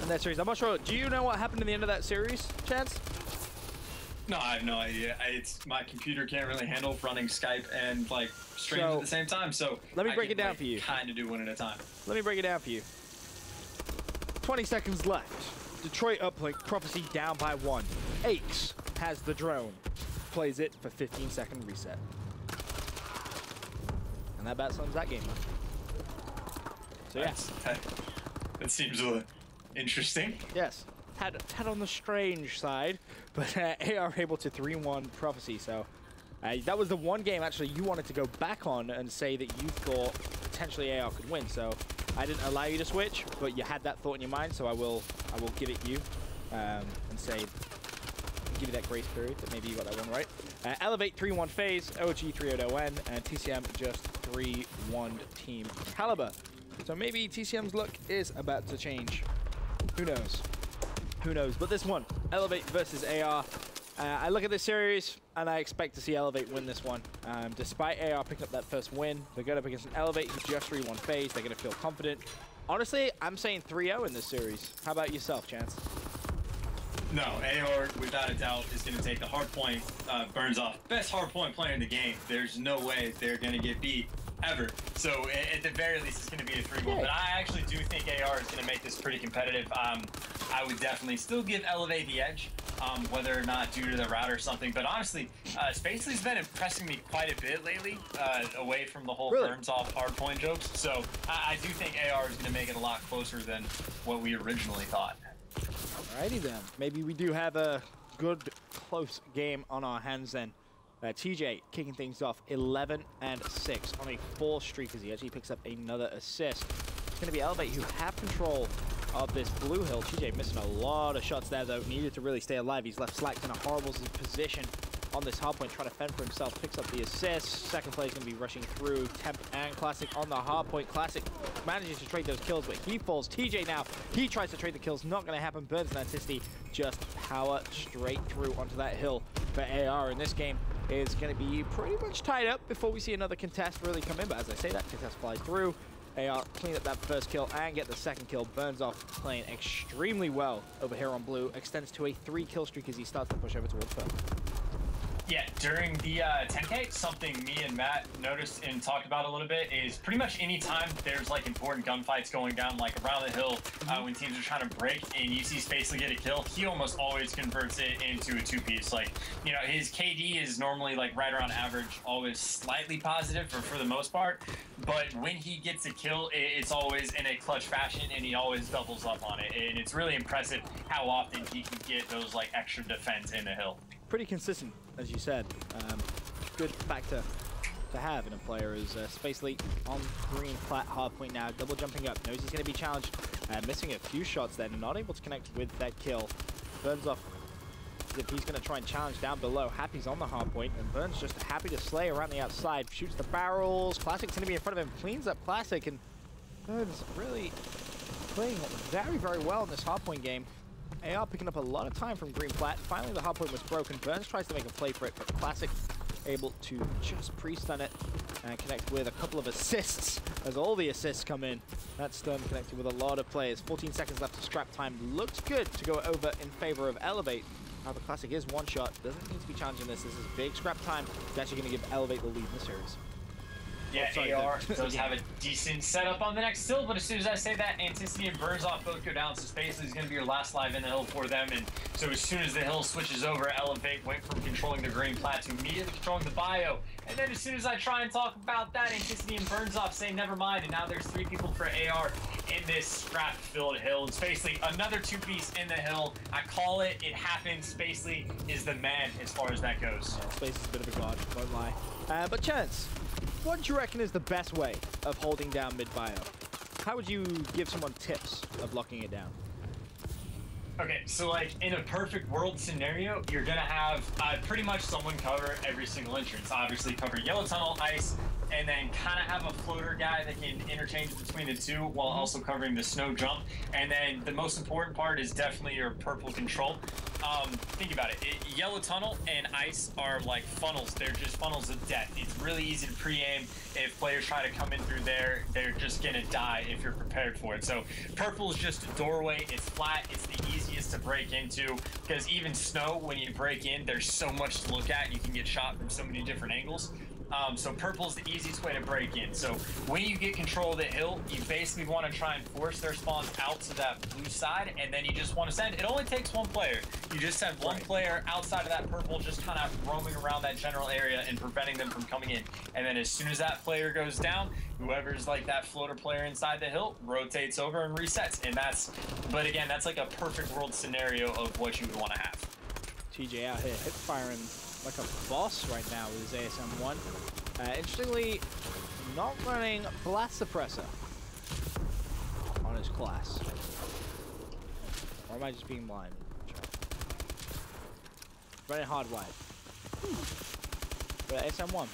in that series. I'm not sure. Do you know what happened in the end of that series, Chance? No, I have no idea. It's my computer can't really handle running Skype and like streams at the same time. So let me break it down for you. Kind of do one at a time. Let me break it down for you. 20 seconds left. Detroit uplink. Prophecy down by 1. Aches has the drone. Plays it for 15-second reset. And that bat slams that game up. So yeah. That seems interesting. Yes. Had on the strange side, but AR able to 3-1 Prophecy. So that was the one game actually you wanted to go back on and say that you thought potentially AR could win. So I didn't allow you to switch, but you had that thought in your mind. So I will give it you and say, give you that grace period that maybe you got that one right. eLevate 3-1 FaZe, OG 3-0-N, and TCM just 3-1 Team Caliber. So maybe TCM's luck is about to change. Who knows? Who knows? But this one, eLevate versus AR. I look at this series, and I expect to see eLevate win this one. Despite AR picking up that first win, they're going up against an eLevate who just 3-1 FaZe. They're going to feel confident. Honestly, I'm saying 3-0 in this series. How about yourself, Chance? No, AR, without a doubt, is going to take the hard point. Burns off. Best hard point player in the game. There's no way they're going to get beat ever. So at the very least, it's going to be a 3-1. But I actually do think AR is going to make this pretty competitive. I would definitely still give eLevate the edge, whether or not due to the route or something. But honestly, Spacely's been impressing me quite a bit lately, away from the whole burns off hardpoint jokes. So I do think AR is going to make it a lot closer than what we originally thought. Alrighty then. Maybe we do have a good, close game on our hands then. TJ kicking things off 11-6 on a 4 streak as he actually picks up another assist. It's going to be eLevate who have control of this blue hill. TJ missing a lot of shots there though. Needed to really stay alive. He's left Slacked in a horrible position on this hardpoint, trying to fend for himself. Picks up the assist. Second play is going to be rushing through. Temp and Classic on the hardpoint. Classic manages to trade those kills, but he falls. TJ now, he tries to trade the kills. Not going to happen. Burns and Anticity just power straight through onto that hill. For AR in this game is going to be pretty much tied up before we see another contest really come in. But as I say, that contest flies through. AR clean up that first kill and get the second kill. Burns off playing extremely well over here on blue. Extends to a 3-kill streak as he starts to push over towards first. Yeah, during the 10K, something me and Matt noticed and talked about a little bit is pretty much any time there's like important gunfights going down, like around the hill, when teams are trying to break and you see Spacely get a kill, he almost always converts it into a 2-piece. Like, you know, his KD is normally like right around average, always slightly positive for the most part. But when he gets a kill, it's always in a clutch fashion and he always doubles up on it. And it's really impressive how often he can get those like extra defense in the hill. Pretty consistent, as you said. Good factor to have in a player is Spacely on green flat hardpoint now, double jumping up, knows he's going to be challenged, missing a few shots then, not able to connect with that kill. Burns off as if he's going to try and challenge down below. Happy's on the hardpoint, and Burns just happy to slay around the outside, shoots the barrels. Classic's going to be in front of him, cleans up Classic, and Burns really playing very, very well in this hardpoint game. AR picking up a lot of time from green flat. Finally, the hardpoint was broken. Burns tries to make a play for it, but Classic able to just pre-stun it and connect with a couple of assists as all the assists come in. That stun connected with a lot of players. 14 seconds left to scrap time. Looks good to go over in favor of eLevate. Now the Classic is one shot. Doesn't need to be challenging this. This is big scrap time. It's actually going to give eLevate the lead in the series. Yeah, AR does have a decent setup on the next hill, but as soon as I say that, Anticity and Burns off both go down, so Spacely is going to be your last live in the hill for them, and so as soon as the hill switches over, eLevate went from controlling the green plat to immediately controlling the bio, and then as soon as I try and talk about that, Anticity and Burns off say never mind, and now there's 3 people for AR in this scrap-filled hill, and Spacely, another 2-piece in the hill. I call it, it happened. Spacely is the man as far as that goes. Yeah, Spacely's a bit of a god, won't lie. But Chance, what do you reckon is the best way of holding down mid-bio? How would you give someone tips of locking it down? Okay, so like in a perfect world scenario, you're gonna have pretty much someone cover every single entrance. Obviously cover yellow tunnel, ice, and then kind of have a floater guy that can interchange between the two while also covering the snow jump. And then the most important part is definitely your purple control. Think about it. Yellow tunnel and ice are like funnels. They're just funnels of death. It's really easy to pre-aim. If players try to come in through there, they're just gonna die if you're prepared for it. So purple is just a doorway. It's flat. It's the easiest to break into because even snow, when you break in, there's so much to look at. You can get shot from so many different angles. So purple is the easiest way to break in. So when you get control of the hill, you basically want to try and force their spawns out to that blue side, and then you just want to send. It only takes one player. You just send one player outside of that purple, just kind of roaming around that general area and preventing them from coming in. And then as soon as that player goes down, whoever's like that floater player inside the hill rotates over and resets. And that's, but again, that's like a perfect world scenario of what you would want to have. TJ out here hip firing like a boss right now with his ASM-1. Interestingly, not running blast suppressor on his class. Or am I just being blind? Running hardwired. But ASM-1.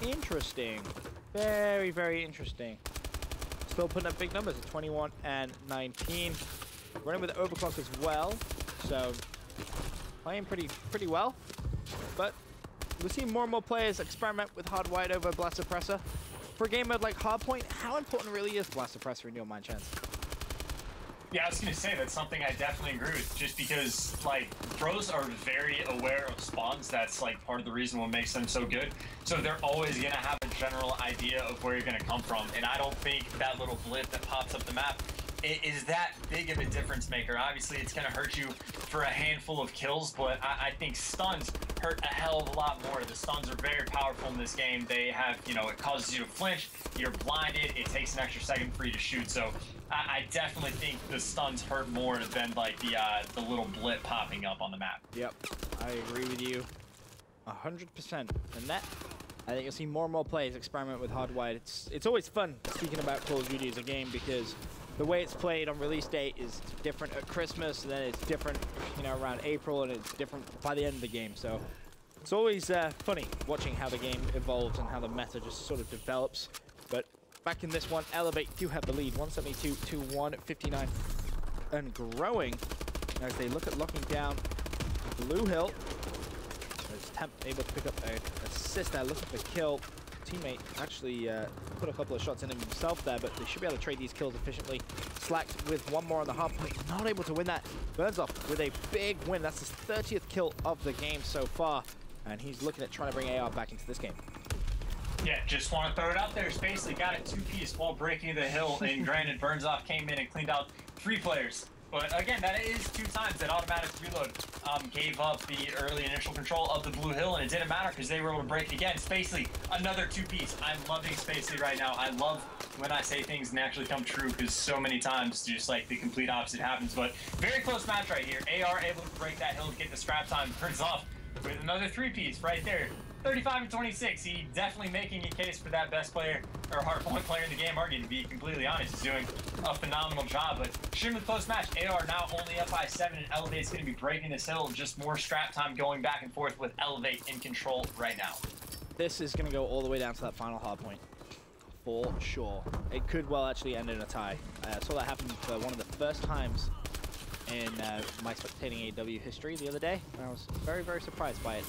Interesting. Very, very interesting. Still putting up big numbers at 21 and 19. Running with overclock as well. So playing pretty well. But we're seeing more and more players experiment with hardwired over blast suppressor. For a game mode like Hardpoint, how important really is blast suppressor in your mind, Chance? Yeah, I was going to say that's something I definitely agree with, just because, like, pros are very aware of spawns. That's, like, part of the reason what makes them so good. So they're always going to have a general idea of where you're going to come from. And I don't think that little blip that pops up the map is that big of a difference maker. Obviously, it's going to hurt you for a handful of kills, but I think stuns hurt a hell of a lot more. The stuns are very powerful in this game. They have, you know, it causes you to flinch, you're blinded, it takes an extra second for you to shoot. So I definitely think the stuns hurt more than like the little blip popping up on the map. Yep, I agree with you 100%. And that, I think you'll see more and more players experiment with hardwired. It's always fun speaking about Call of Duty as a game because the way it's played on release date is different at Christmas, and then it's different, you know, around April, and it's different by the end of the game. So it's always funny watching how the game evolves and how the meta just sort of develops. But back in this one, eLevate do have the lead, 172 to 159, and growing as they look at locking down Blue Hill. As Temp able to pick up an assist there, looking for the kill. Teammate actually put a couple of shots in himself there, but they should be able to trade these kills efficiently. Slacked with one more on the hard point, not able to win that. Burns off with a big win. That's his 30th kill of the game so far, and he's looking at trying to bring AR back into this game. Yeah, just want to throw it out there. Basically got it two-piece while breaking the hill, and granted, Burns off came in and cleaned out 3 players. But again, that is 2 times that automatic reload gave up the early initial control of the Blue Hill, and it didn't matter because they were able to break it again. Spacely, another 2-piece. I'm loving Spacely right now. I love when I say things and actually come true because so many times just like the complete opposite happens. But very close match right here. AR able to break that hill, get the scrap time. Burns off with another 3-piece right there. 35 and 26. He definitely making a case for that best player or hardpoint player in the game, Argy, to be completely honest. He's doing a phenomenal job, but extremely close match. AR now only up by 7, and eLevate's going to be breaking this hill. Just more scrap time going back and forth with eLevate in control right now. This is going to go all the way down to that final hardpoint. For sure. It could well actually end in a tie. I saw that happen for one of the first times in my spectating AW history the other day, and I was very, very surprised by it.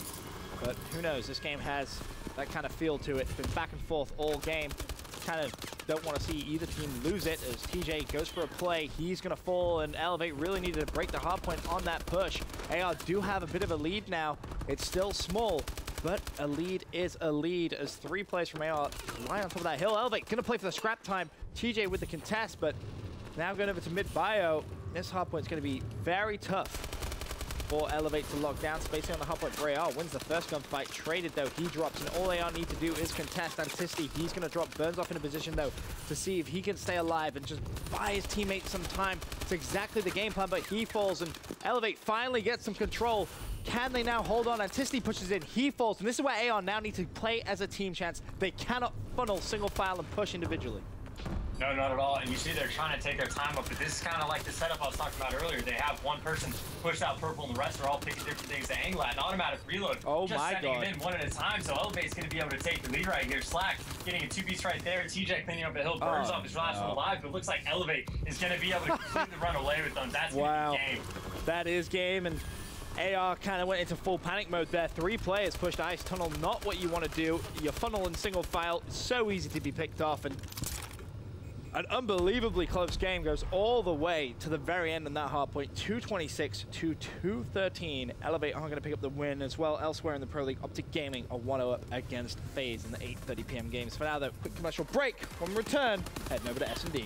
But who knows, this game has that kind of feel to it. It's been back and forth all game. Kind of don't want to see either team lose it as TJ goes for a play. He's going to fall, and eLevate really needed to break the hard point on that push. AR do have a bit of a lead now. It's still small, but a lead is a lead as 3 players from AR lie on top of that hill. eLevate going to play for the scrap time. TJ with the contest, but now going over to mid-bio. This hard point is going to be very tough for eLevate to lock down. Spacing on the hardpoint for AR wins the first gunfight. Traded though, he drops, and all AR need to do is contest. Anticity, he's going to drop. Burns off in a position though to see if he can stay alive and just buy his teammate some time. It's exactly the game plan, but he falls, and eLevate finally gets some control. Can they now hold on? Anticity pushes in, he falls, and this is where AR now need to play as a team, Chance. They cannot funnel single file and push individually. No, not at all. And you see they're trying to take their time up, but this is kind of like the setup I was talking about earlier. They have one person push out purple and the rest are all picking different things to angle at. An automatic reload. Oh just my sending God. them in one at a time. So eLevate's going to be able to take the lead right here. Slack getting a 2-piece right there. TJ cleaning up a hill. Burns off his last one alive, but it looks like eLevate is going to be able to completely run away with them. That's going to be game. That is game, and AR kind of went into full panic mode there. 3 players pushed Ice Tunnel, not what you want to do. Your funnel in single file is so easy to be picked off, and an unbelievably close game goes all the way to the very end on that hard point. 226 to 213. eLevate are going to pick up the win as well. Elsewhere in the Pro League, Optic Gaming are 1-0 up against FaZe in the 8:30 p.m. games. For now, though, quick commercial break. When we return, heading over to S&D.